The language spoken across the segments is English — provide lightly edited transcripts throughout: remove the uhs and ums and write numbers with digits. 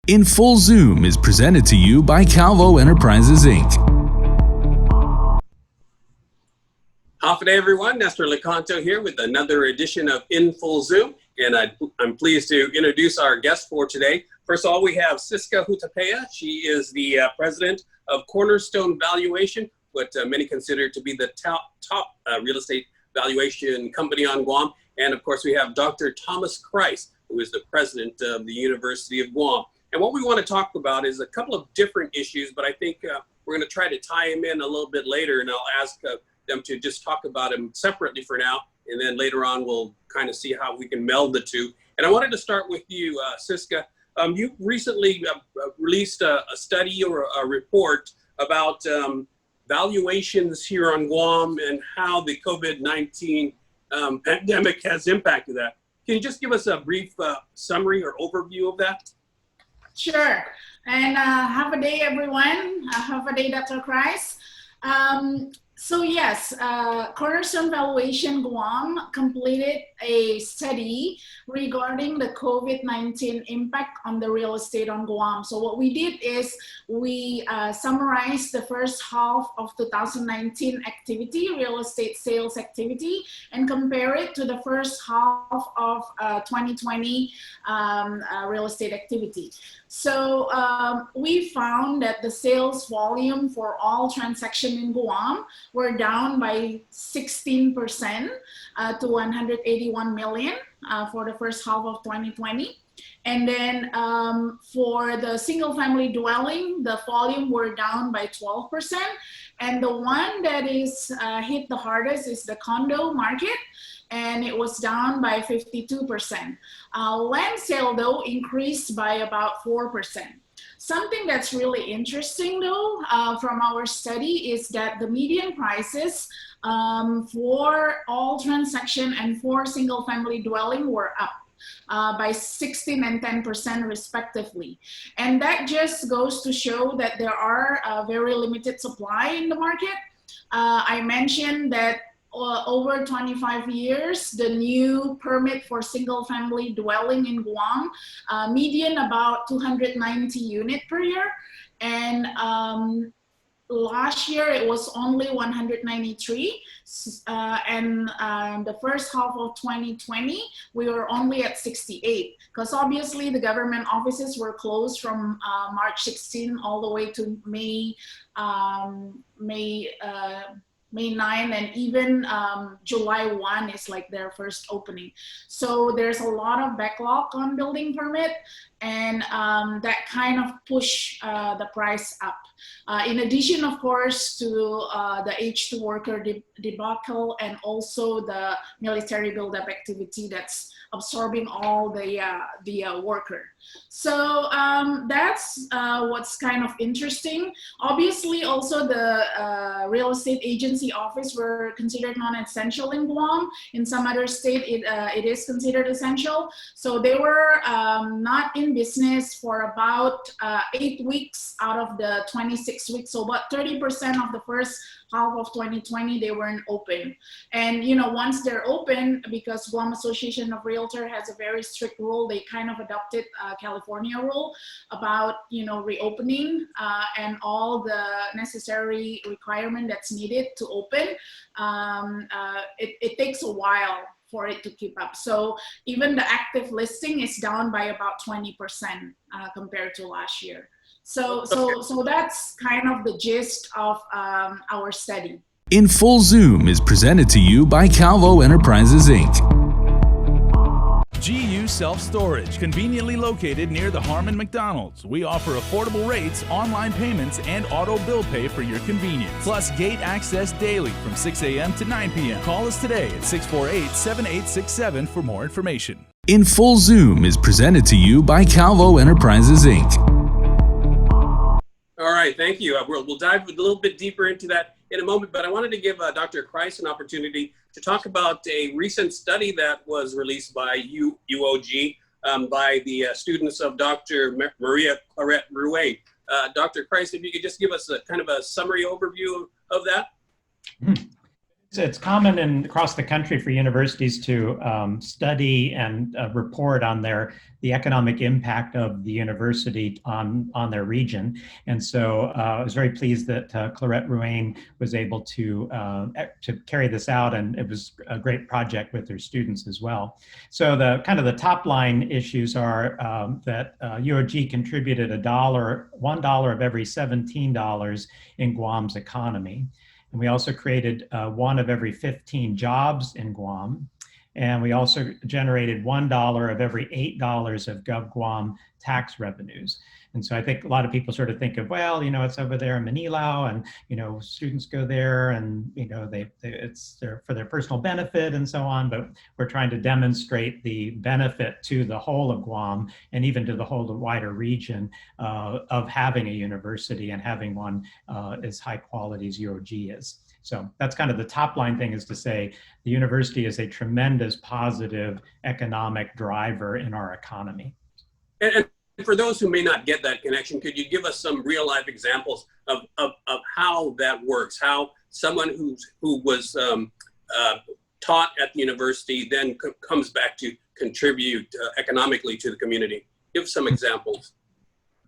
In Full Zoom is presented to you by Calvo Enterprises, Inc. Half a day, everyone. Nestor Licanto here with another edition of In Full Zoom. And I'm pleased to introduce our guest for today. First of all, we have Siska Hutapea. She is the president of Cornerstone Valuation, what many consider to be the top real estate valuation company on Guam. And of course, we have Dr. Thomas Krise, who is the president of the University of Guam. And what we want to talk about is a couple of different issues, but I think we're going to try to tie them in a little bit later, and I'll ask them to just talk about them separately for now, and then later on we'll kind of see how we can meld the two. And I wanted to start with you, Siska. You recently released a study or a report about valuations here on Guam and how the COVID-19 pandemic has impacted that. Can you just give us a brief summary or overview of that? Sure. And have a day, everyone. Have a day, Dr. Krise. So yes, Cornerstone Valuation Guam completed a study regarding the COVID-19 impact on the real estate on Guam. So what we did is we summarized the first half of 2019 activity, real estate sales activity, and compare it to the first half of 2020 real estate activity. So we found that the sales volume for all transactions in Guam were down by 16% to 181 million for the first half of 2020. And then for the single family dwelling, the volume were down by 12%. And the one that is hit the hardest is the condo market, and it was down by 52%. Land sale though increased by about 4%. Something that's really interesting though from our study is that the median prices for all transaction and for single family dwelling were up by 16 and 10% respectively. And that just goes to show that there are very limited supply in the market. I mentioned that over 25 years, the new permit for single family dwelling in Guam, median about 290 units per year. And last year it was only 193. And the first half of 2020, we were only at 68. Because obviously the government offices were closed from March 16 all the way to May 9, and even July 1 is like their first opening. So there's a lot of backlog on building permit, and that kind of push the price up. In addition, of course, to the H2 worker debacle and also the military buildup activity that's absorbing all the worker. So that's what's kind of interesting. Obviously, also the real estate agency office were considered non-essential in Guam. In some other state, it is considered essential. So they were not in business for about 8 weeks out of the 26 weeks. So about 30% of the first half of 2020, they weren't open. And you know, once they're open, because Guam Association of Realtor has a very strict rule, they kind of adopted California rule about, you know, reopening and all the necessary requirement that's needed to open. It takes a while for it to keep up. So even the active listing is down by about 20% compared to last year. So that's kind of the gist of our study. In Full Zoom is presented to you by Calvo Enterprises, Inc. GU Self-Storage, conveniently located near the Harmon McDonald's. We offer affordable rates, online payments, and auto bill pay for your convenience. Plus gate access daily from 6 a.m. to 9 p.m. Call us today at 648-7867 for more information. In Full Zoom is presented to you by Calvo Enterprises, Inc. All right, thank you. We'll dive a little bit deeper into that in a moment, but I wanted to give Dr. Krise an opportunity to talk about a recent study that was released by UOG by the students of Dr. Maria Claret Ruay. Dr. Krise, if you could just give us a kind of a summary overview of that. It's common across the country for universities to study and report on the economic impact of the university on their region. And so I was very pleased that Clarette Ruane was able to carry this out, and it was a great project with their students as well. So the kind of the top line issues are that UOG contributed $1 of every $17 in Guam's economy. And we also created 1 of every 15 jobs in Guam. And we also generated $1 of every $8 of GovGuam tax revenues. And so I think a lot of people sort of think of, well, it's over there in Manilao, and, students go there and, it's for their personal benefit and so on. But we're trying to demonstrate the benefit to the whole of Guam and even to the whole wider region of having a university and having one as high quality as UOG is. So that's kind of the top line thing, is to say the university is a tremendous positive economic driver in our economy. And for those who may not get that connection, could you give us some real life examples of how that works? How someone who was taught at the university then comes back to contribute economically to the community? Give some examples.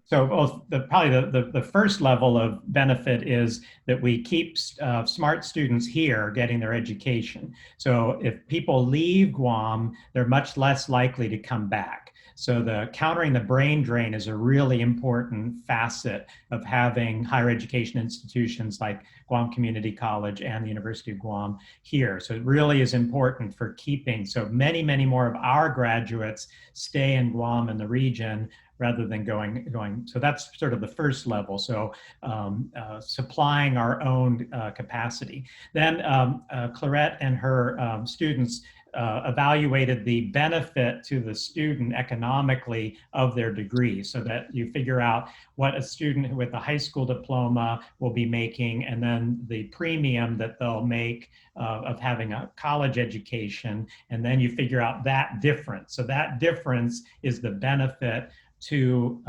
So probably the first level of benefit is that we keep smart students here getting their education. So if people leave Guam, they're much less likely to come back. So countering the brain drain is a really important facet of having higher education institutions like Guam Community College and the University of Guam here. So it really is important for keeping so many more of our graduates stay in Guam and the region rather than going. So that's sort of the first level. So supplying our own capacity. Then Clarette and her students evaluated the benefit to the student economically of their degree, so that you figure out what a student with a high school diploma will be making, and then the premium that they'll make of having a college education, and then you figure out that difference. So that difference is the benefit to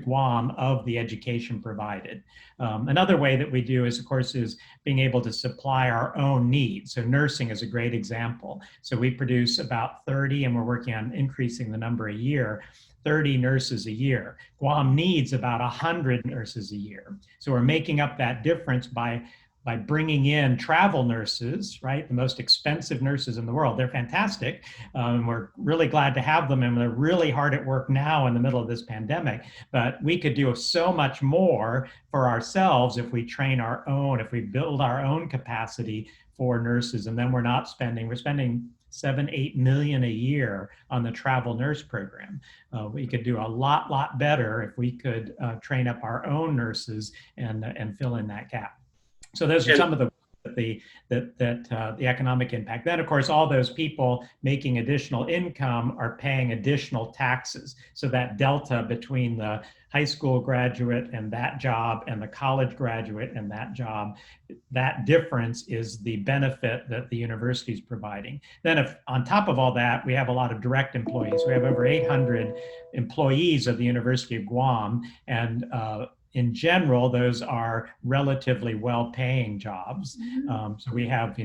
Guam of the education provided. Another way that we do is, of course, is being able to supply our own needs. So nursing is a great example. So we produce about 30, and we're working on increasing the number a year, 30 nurses a year. Guam needs about 100 nurses a year. So we're making up that difference by bringing in travel nurses, right? The most expensive nurses in the world. They're fantastic. We're really glad to have them, and they're really hard at work now in the middle of this pandemic. But we could do so much more for ourselves if we train our own, if we build our own capacity for nurses, and then we're spending 7-8 million a year on the travel nurse program. We could do a lot better if we could train up our own nurses and fill in that gap. So those are some of the economic impact. Then, of course, all those people making additional income are paying additional taxes. So that delta between the high school graduate and that job and the college graduate and that job, that difference is the benefit that the university is providing. Then if on top of all that, we have a lot of direct employees. We have over 800 employees of the University of Guam, and in general, those are relatively well-paying jobs. So we have,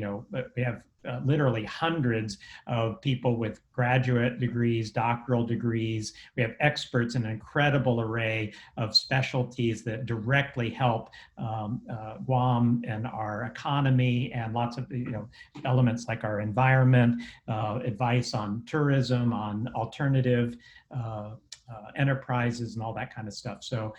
literally hundreds of people with graduate degrees, doctoral degrees. We have experts in an incredible array of specialties that directly help Guam and our economy, and lots of elements like our environment, advice on tourism, on alternative enterprises and all that kind of stuff. So,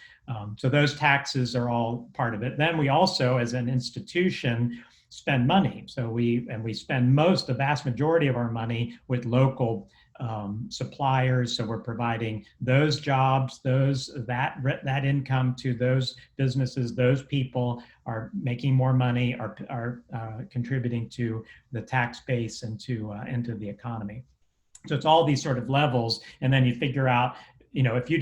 so those taxes are all part of it. Then we also, as an institution, spend money. So we spend the vast majority of our money with local suppliers. So we're providing those jobs, that income to those businesses. Those people are making more money, are contributing to the tax base and into the economy. So it's all these sort of levels, and then you figure out, if you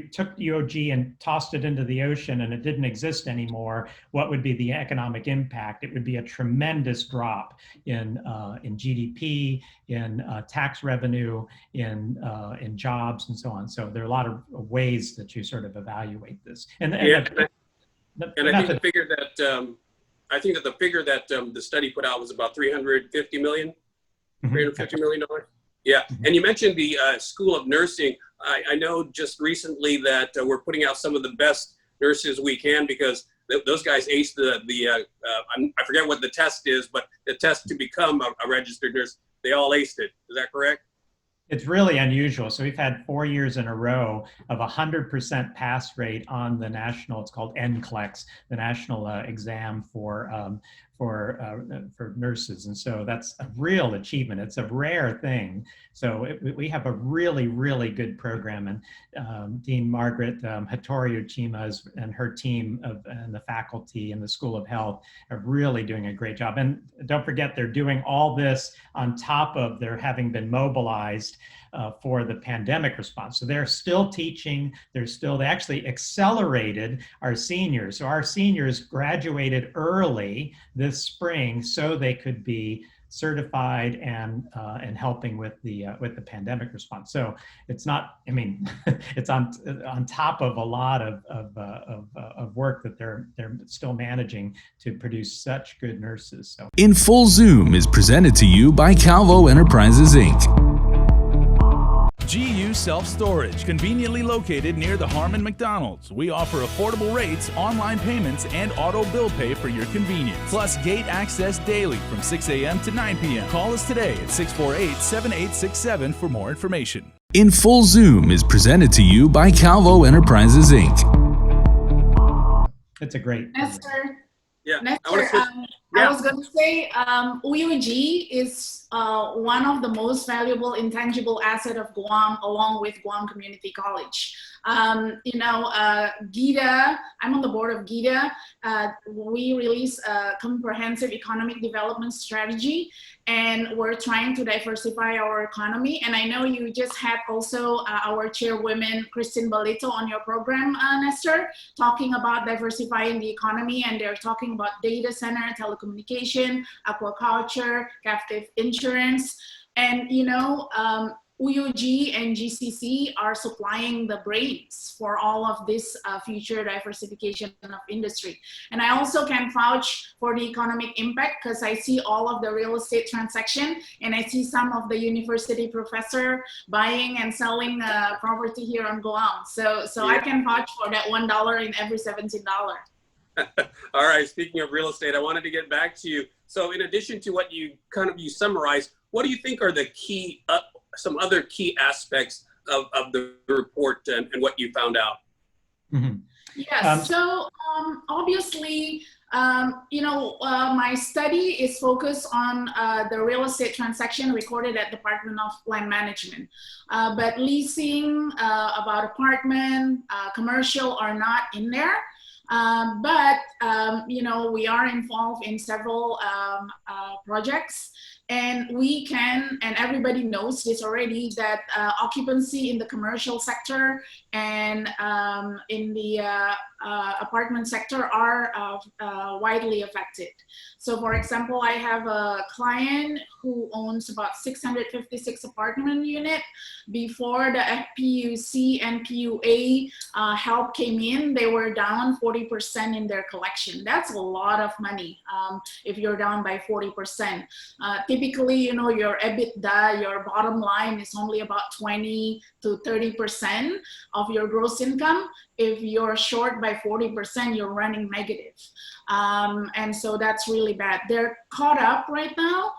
took UOG and tossed it into the ocean and it didn't exist anymore, what would be the economic impact? It would be a tremendous drop in GDP, in tax revenue, in jobs, and so on. So there are a lot of ways that you sort of evaluate this. I think you figure that I think that the figure that the study put out was about $350 million. $350 million. Yeah, and you mentioned the School of Nursing. I know just recently that we're putting out some of the best nurses we can, because those guys aced I forget what the test is, but the test to become a registered nurse, they all aced it. Is that correct? It's really unusual. So we've had 4 years in a row of 100% pass rate on the national, it's called NCLEX, the national exam for nurses. And so that's a real achievement. It's a rare thing. So we have a really, really good program. And Dean Margaret Hattori Uchima and her team and the faculty and the School of Health are really doing a great job. And don't forget, they're doing all this on top of their having been mobilized for the pandemic response. So they're still teaching, they actually accelerated our seniors. So our seniors graduated early this spring so they could be certified and helping with the pandemic response. So it's not, I mean, it's on top of a lot of work that they're still managing to produce such good nurses. So In Full Zoom is presented to you by Calvo Enterprises, Inc. GU Self-Storage, conveniently located near the Harmon McDonald's. We offer affordable rates, online payments, and auto bill pay for your convenience. Plus gate access daily from 6 a.m. to 9 p.m. Call us today at 648-7867 for more information. In Full Zoom is presented to you by Calvo Enterprises, Inc. it's a great Nestor, Yeah. Nestor, I was going to say, UOG is one of the most valuable intangible asset of Guam, along with Guam Community College. GIDA, I'm on the board of GIDA. We release a comprehensive economic development strategy, and we're trying to diversify our economy. And I know you just had also our chairwoman, Christine Balito, on your program, Nestor, talking about diversifying the economy, and they're talking about data center, telecommunication, aquaculture, captive insurance. And, UOG and GCC are supplying the brains for all of this future diversification of industry. And I also can vouch for the economic impact, because I see all of the real estate transaction, and I see some of the university professor buying and selling property here on Guam. So yeah. I can vouch for that $1 in every $17. All right, speaking of real estate, I wanted to get back to you. So in addition to what you summarized, what do you think are the key some other key aspects of the report and what you found out? Mm-hmm. Yes, so obviously, my study is focused on the real estate transaction recorded at Department of Land Management. But leasing, about apartment, commercial are not in there. We are involved in several projects. And we can, and everybody knows this already, that occupancy in the commercial sector and in the apartment sector are widely affected. So for example, I have a client who owns about 656 apartment unit. Before the FPUC and PUA help came in, they were down 40% in their collection. That's a lot of money if you're down by 40%. Typically, your EBITDA, your bottom line is only about 20 to 30% of your gross income. If you're short by 40%, you're running negative. And so that's really bad. They're caught up right now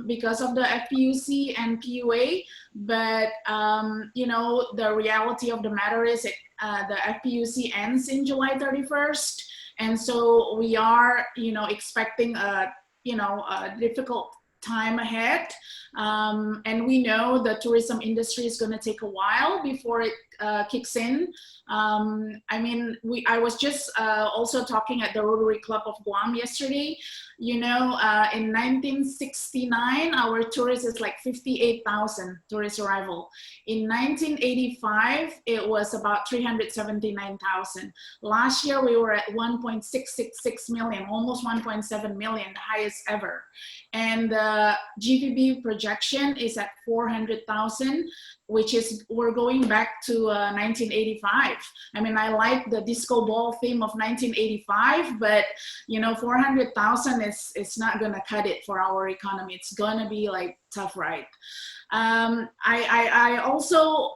because of the FPUC and PUA. But, the reality of the matter is the FPUC ends in July 31st. And so we are, expecting a difficult time ahead. And we know the tourism industry is going to take a while before it kicks in. I was just also talking at the Rotary Club of Guam yesterday. In 1969, our tourists is like 58,000 tourist arrival. In 1985, it was about 379,000. Last year, we were at 1.666 million, almost 1.7 million, the highest ever. And the GVB projection is at 400,000. which is we're going back to 1985. I mean, I like the disco ball theme of 1985, but 400,000 is not gonna cut it for our economy. It's gonna be like tough ride. I also,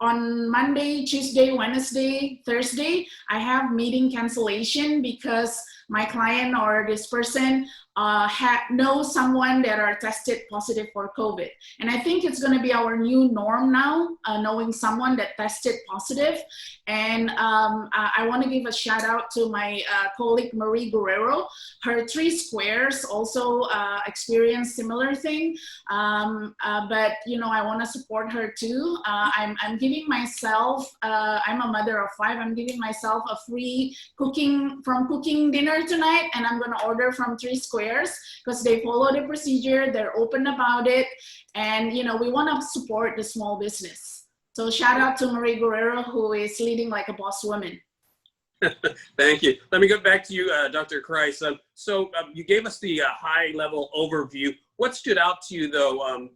on Monday, Tuesday, Wednesday, Thursday, I have meeting cancellation because my client or this person knows someone that are tested positive for COVID. And I think it's gonna be our new norm now, knowing someone that tested positive. And I wanna give a shout out to my colleague, Marie Guerrero. Her 3 squares also experienced similar thing. But I wanna support her too. I'm giving myself, I'm a mother of 5, I'm giving myself a free cooking dinner tonight, and I'm gonna order from 3 squares because they follow the procedure, they're open about it, and we want to support the small business. So shout out to Marie Guerrero, who is leading like a boss woman. Thank you. Let me go back to you, Dr. Krise. So you gave us the high-level overview. What stood out to you, though,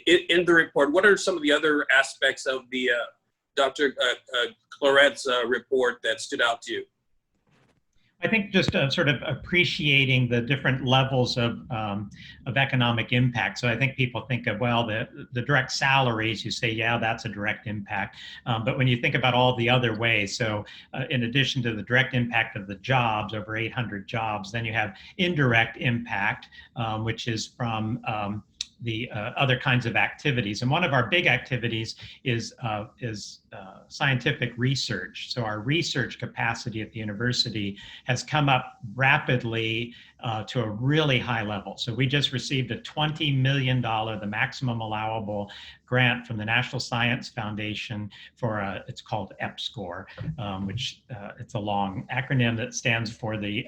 in the report? What are some of the other aspects of the Dr. Claret's report that stood out to you? I think just sort of appreciating the different levels of economic impact. So I think people think of, well, the direct salaries, you say, yeah, that's a direct impact. But when you think about all the other ways, so in addition to the direct impact of the jobs, over 800 jobs, then you have indirect impact, which is from the other kinds of activities. And one of our big activities is scientific research. So our research capacity at the university has come up rapidly to a really high level. So we just received a $20 million, the maximum allowable grant from the National Science Foundation for it's called EPSCoR, which it's a long acronym that stands for the,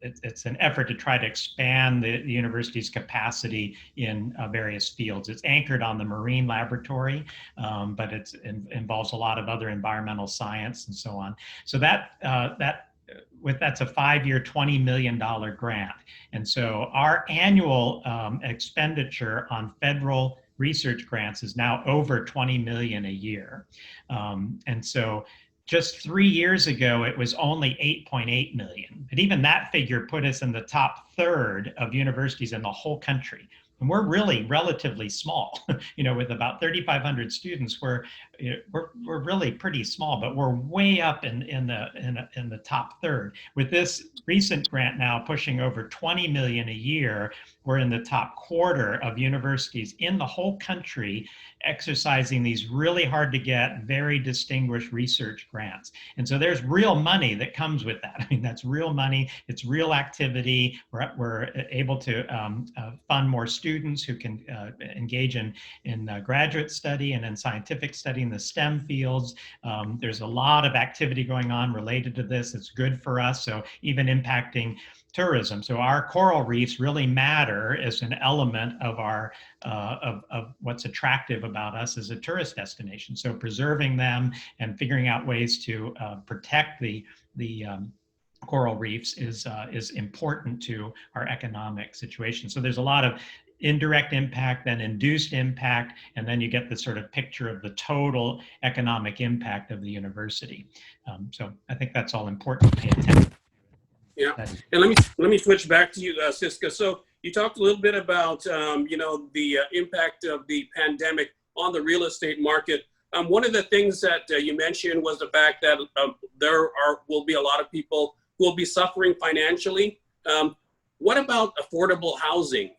it's an effort to try to expand the university's capacity in various fields. It's anchored on the marine laboratory, but it involves a lot of other environmental science and so on. So that's a 5-year, $20 million grant. And so our annual expenditure on federal research grants is now over 20 million a year. And so just 3 years ago, it was only 8.8 million. But even that figure put us in the top third of universities in the whole country. And we're really relatively small, with about 3,500 students, we're really pretty small, but we're way up in the top third. With this recent grant now pushing over 20 million a year, we're in the top quarter of universities in the whole country exercising these really hard to get, very distinguished research grants. And so there's real money that comes with that. I mean, that's real money, it's real activity. We're able to fund more students who can engage in graduate study and in scientific study in the STEM fields. There's a lot of activity going on related to this. It's good for us, so even impacting tourism. So our coral reefs really matter as an element of our of what's attractive about us as a tourist destination. So preserving them and figuring out ways to protect the coral reefs is important to our economic situation. So there's a lot of indirect impact, then induced impact, and then you get the sort of picture of the total economic impact of the university. So I think that's all important to pay attention. Yeah, and let me switch back to you, Siska. So you talked a little bit about the impact of the pandemic on the real estate market. One of the things that you mentioned was the fact that there will be a lot of people who will be suffering financially. What about affordable housing?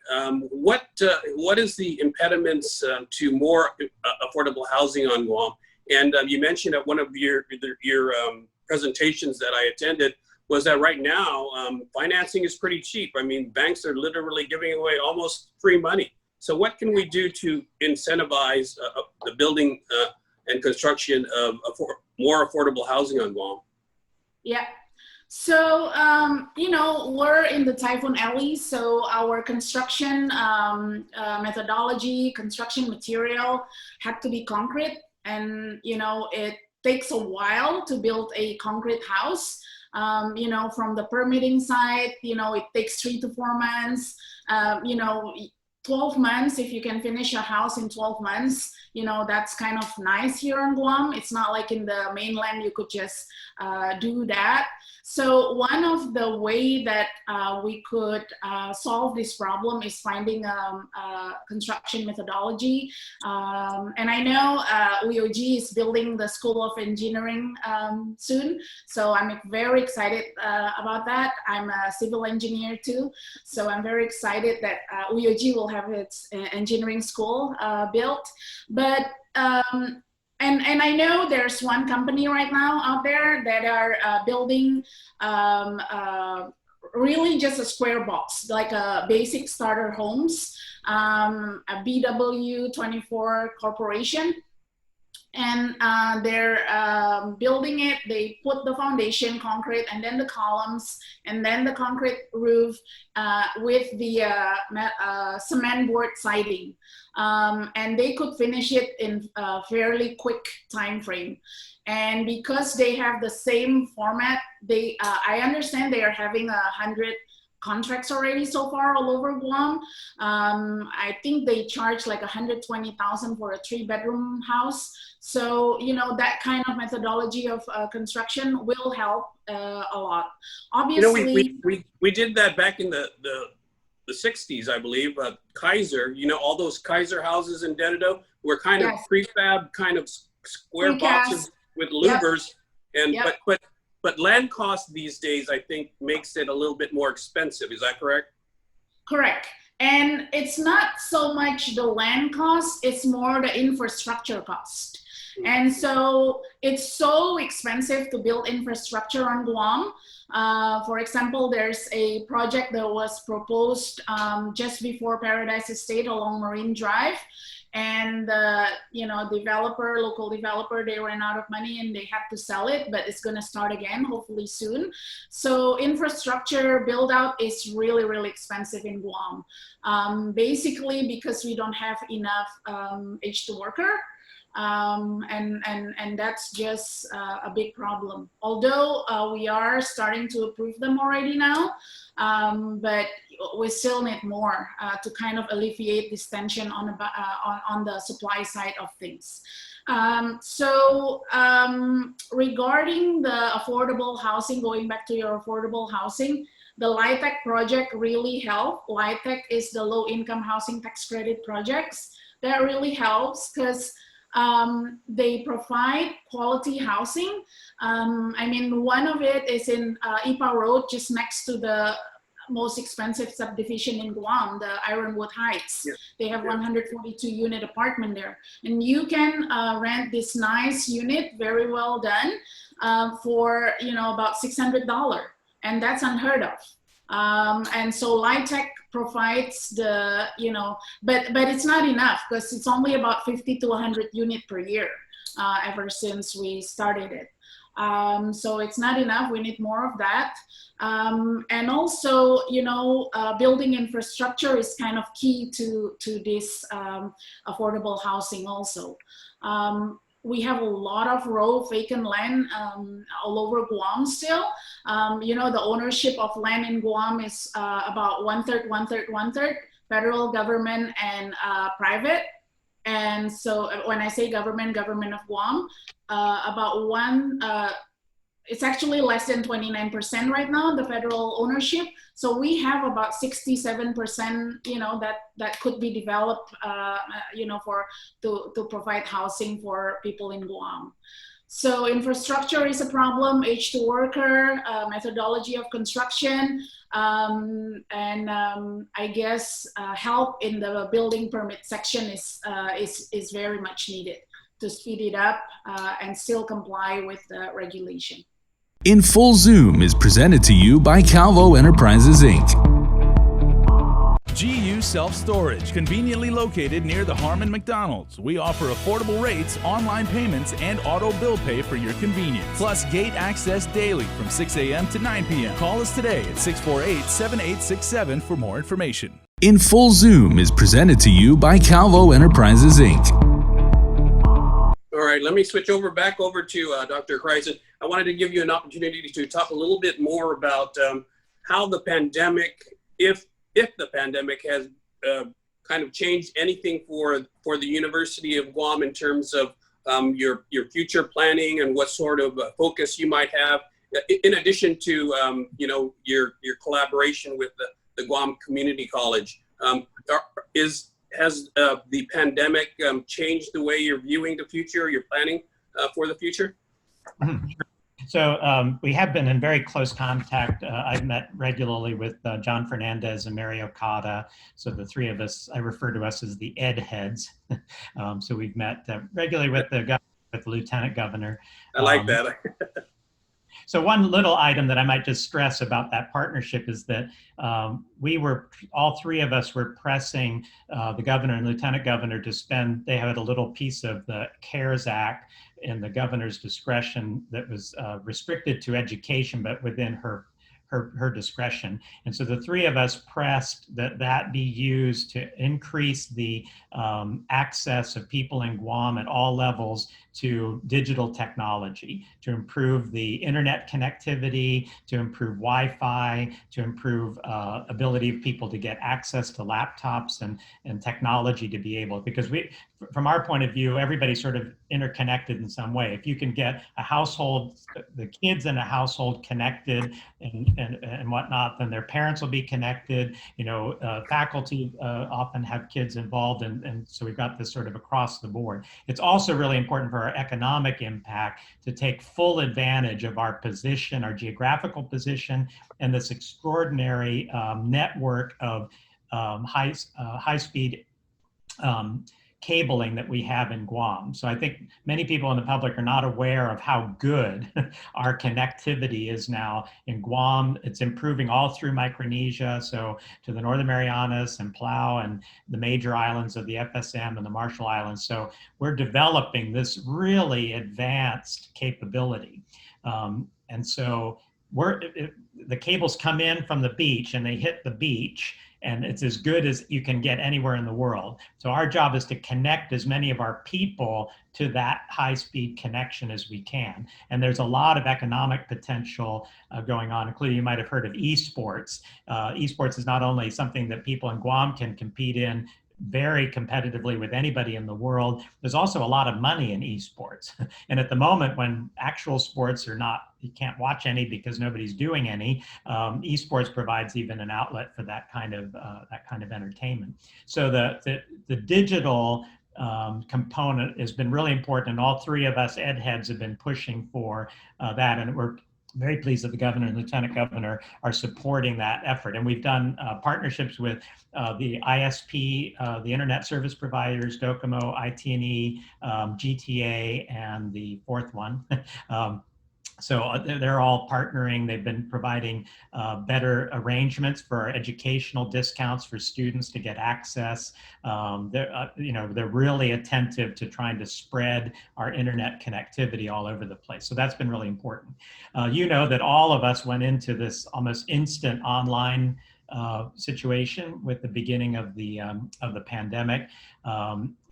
What is the impediments to more affordable housing on Guam? And you mentioned at one of your presentations that I attended was that right now financing is pretty cheap. I mean, banks are literally giving away almost free money. So what can we do to incentivize the building and construction of more affordable housing on Guam? Yeah. So, we're in the Typhoon Alley, so our construction methodology, construction material had to be concrete, and, it takes a while to build a concrete house. From the permitting side, it takes 3 to 4 months. 12 months, if you can finish a house in 12 months, you know, that's kind of nice here in Guam. It's not like in the mainland, you could just do that. So one of the way that we could solve this problem is finding a construction methodology. And I know UOG is building the School of Engineering soon. So I'm very excited about that. I'm a civil engineer too. So I'm very excited that UOG will have its engineering school built. But and I know there's one company right now out there that are building really just a square box, like a basic starter homes, a BW24 corporation. And they're building it. They put the foundation, concrete, and then the columns, and then the concrete roof with the cement board siding. And they could finish it in a fairly quick time frame. And because they have the same format, they I understand they are having 100 contracts already so far all over Guam. I think they charge like 120,000 for a 3-bedroom house. So, you know, that kind of methodology of construction will help a lot. Obviously, you know, we did that back in the 60s, I believe. Kaiser, you know, all those Kaiser houses in Dededo were kind of prefab, kind of square boxes with louvers. And but land cost these days, I think, makes it a little bit more expensive. Is that correct? Correct. And it's not so much the land cost, it's more the infrastructure cost. And so it's so expensive to build infrastructure on Guam. For example, there's a project that was proposed just before Paradise Estate along Marine Drive. And you know, local developer, they ran out of money and they had to sell it, but it's going to start again, hopefully soon. So infrastructure build out is really, really expensive in Guam. Basically because we don't have enough H2 worker. And that's just a big problem. Although we are starting to approve them already now, but we still need more to kind of alleviate this tension on the supply side of things. Regarding the affordable housing, going back to your affordable housing, the LIHTC project really helped. LIHTC is the low income housing tax credit projects. That really helps because they provide quality housing. I mean, one of it is in Ipa Road, just next to the most expensive subdivision in Guam, the Ironwood Heights. Yeah. They have 142 unit apartment there. And you can rent this nice unit, very well done, for, you know, about $600. And that's unheard of. And so LIHTC provides the, you know, but it's not enough because it's only about 50 to 100 units per year ever since we started it. So it's not enough. We need more of that. And also, you know, building infrastructure is kind of key to this affordable housing also. We have a lot of raw vacant land all over Guam still. You know, the ownership of land in Guam is about 1/3, 1/3, 1/3, federal government and private. And so when I say government of Guam, it's actually less than 29% right now, the federal ownership. So we have about 67%, you know, that could be developed, you know, to provide housing for people in Guam. So infrastructure is a problem, H2 worker, methodology of construction, and I guess help in the building permit section is very much needed to speed it up and still comply with the regulation. In Full Zoom is presented to you by Calvo Enterprises, Inc. GU Self-Storage, conveniently located near the Harmon McDonald's. We offer affordable rates, online payments, and auto bill pay for your convenience. Plus gate access daily from 6 a.m. to 9 p.m. Call us today at 648-7867 for more information. In Full Zoom is presented to you by Calvo Enterprises, Inc. All right, let me switch back over to Dr. Krise. I wanted to give you an opportunity to talk a little bit more about how the pandemic, if the pandemic has kind of change anything for the University of Guam in terms of your future planning and what sort of focus you might have, in addition to your collaboration with the Guam Community College? Has the pandemic changed the way you're viewing the future, or you're planning for the future? So we have been in very close contact. I've met regularly with John Fernandez and Mary Okada. So the three of us, I refer to us as the Ed heads. So we've met regularly with the Lieutenant Governor. I like that. So one little item that I might just stress about that partnership is that all three of us were pressing the governor and lieutenant governor to spend, they had a little piece of the CARES Act in the governor's discretion that was restricted to education, but within her discretion. And so the three of us pressed that be used to increase the access of people in Guam at all levels to digital technology, to improve the internet connectivity, to improve Wi-Fi, to improve ability of people to get access to laptops and technology to be able, because from our point of view, everybody's sort of interconnected in some way. If you can get a household, the kids in a household connected and whatnot, then their parents will be connected. Faculty often have kids involved, and so we've got this sort of across the board. It's also really important for our economic impact to take full advantage of our position, our geographical position, and this extraordinary network of high-speed cabling that we have in Guam. So I think many people in the public are not aware of how good our connectivity is now in Guam. It's improving all through Micronesia, so to the Northern Marianas and Palau and the major islands of the FSM and the Marshall Islands. So we're developing this really advanced capability. And so the cables come in from the beach and they hit the beach, and it's as good as you can get anywhere in the world. So our job is to connect as many of our people to that high-speed connection as we can. And there's a lot of economic potential going on, including, you might have heard of esports. Esports is not only something that people in Guam can compete in very competitively with anybody in the world, there's also a lot of money in esports. And at the moment, when actual sports are not, you can't watch any because nobody's doing any, esports provides even an outlet for that kind of entertainment. So the digital component has been really important, and all three of us ed heads have been pushing for that, and we're very pleased that the governor and lieutenant governor are supporting that effort. And we've done partnerships with the ISP, the internet service providers, Docomo, IT&E, GTA, and the fourth one. So they're all partnering. They've been providing better arrangements for educational discounts for students to get access. They're really attentive to trying to spread our internet connectivity all over the place. So that's been really important. That all of us went into this almost instant online situation with the beginning of the pandemic.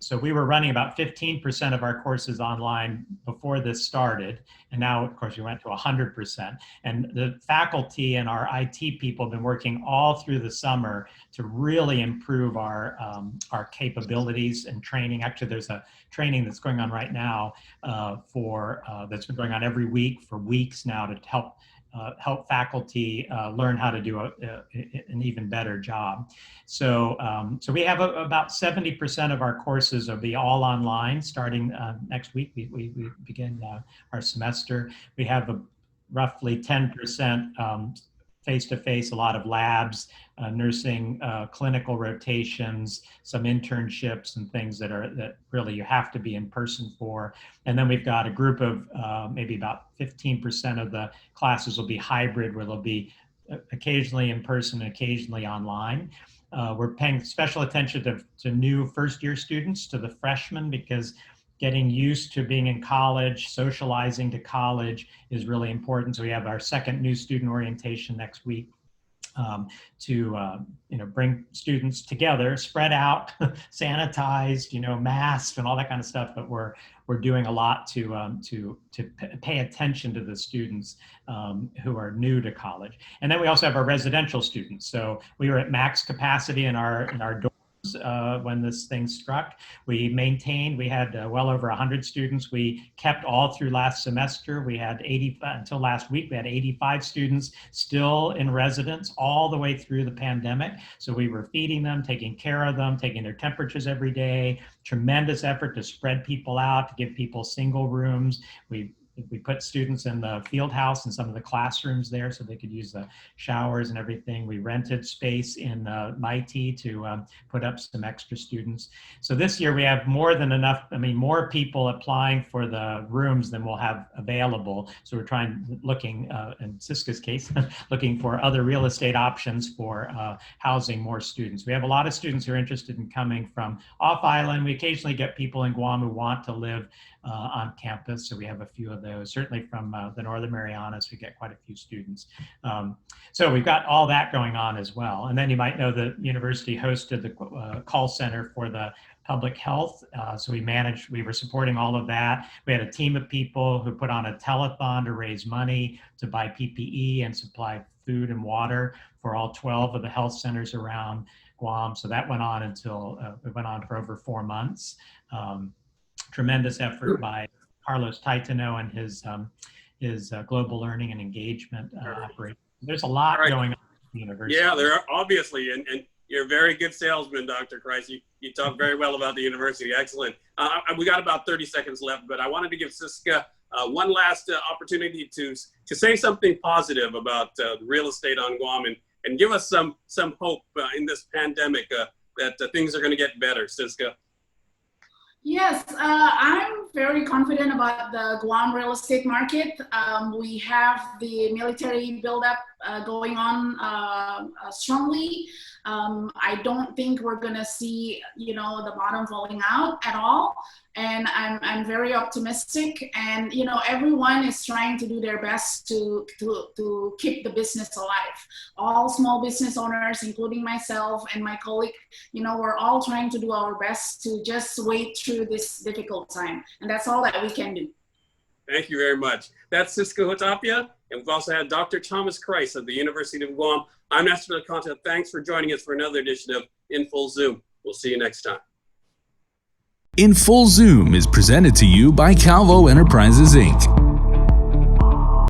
So we were running about 15% of our courses online before this started. And now, of course, we went to 100%. And the faculty and our IT people have been working all through the summer to really improve our capabilities and training. Actually, there's a training that's going on right now that's been going on every week for weeks now to help faculty learn how to do an even better job. So we have about 70% of our courses will be all online starting next week. We begin our semester. We have roughly 10% face-to-face, a lot of labs, nursing, clinical rotations, some internships and things that really you have to be in person for. And then we've got a group of maybe about 15% of the classes will be hybrid, where they'll be occasionally in person, occasionally online. We're paying special attention to new first-year students, to the freshmen, because getting used to being in college, socializing to college is really important. So we have our second new student orientation next week to bring students together, spread out, sanitized, masked and all that kind of stuff. But we're doing a lot to pay attention to the students who are new to college. And then we also have our residential students. So we were at max capacity in our dorm when this thing struck. We maintained, we had well over 100 students. We kept all through last semester. We had 85, until last week, we had 85 students still in residence all the way through the pandemic. So we were feeding them, taking care of them, taking their temperatures every day, tremendous effort to spread people out, to give people single rooms. We put students in the field house and some of the classrooms there so they could use the showers and everything. We rented space in MIT to put up some extra students. So this year we have more than enough, more people applying for the rooms than we'll have available. So we're looking, in Siska's case, looking for other real estate options for housing more students. We have a lot of students who are interested in coming from off island. We occasionally get people in Guam who want to live on campus. So we have a few of those, certainly from the Northern Marianas, we get quite a few students. So we've got all that going on as well. And then you might know the university hosted the call center for the public health. So we were supporting all of that. We had a team of people who put on a telethon to raise money to buy PPE and supply food and water for all 12 of the health centers around Guam. So that went on it went on for over 4 months. Tremendous effort by Carlos Taitano and his global learning and engagement operation. There's a lot going on at the university. Yeah, there are obviously, and you're a very good salesman, Dr. Krise. You talk very well about the university. Excellent. We got about 30 seconds left, but I wanted to give Siska one last opportunity to say something positive about real estate on Guam and give us some hope in this pandemic that things are going to get better, Siska. Yes, I'm very confident about the Guam real estate market. We have the military buildup going on strongly. I don't think we're gonna see, the bottom falling out at all. And I'm very optimistic. And everyone is trying to do their best to keep the business alive. All small business owners, including myself and my colleague, we're all trying to do our best to just wait through this difficult time. And that's all that we can do. Thank you very much. That's Siska Hutapea, and we've also had Dr. Thomas Krise of the University of Guam. I'm Nestor Licanto. Thanks for joining us for another edition of In Full Zoom. We'll see you next time. In Full Zoom is presented to you by Calvo Enterprises, Inc.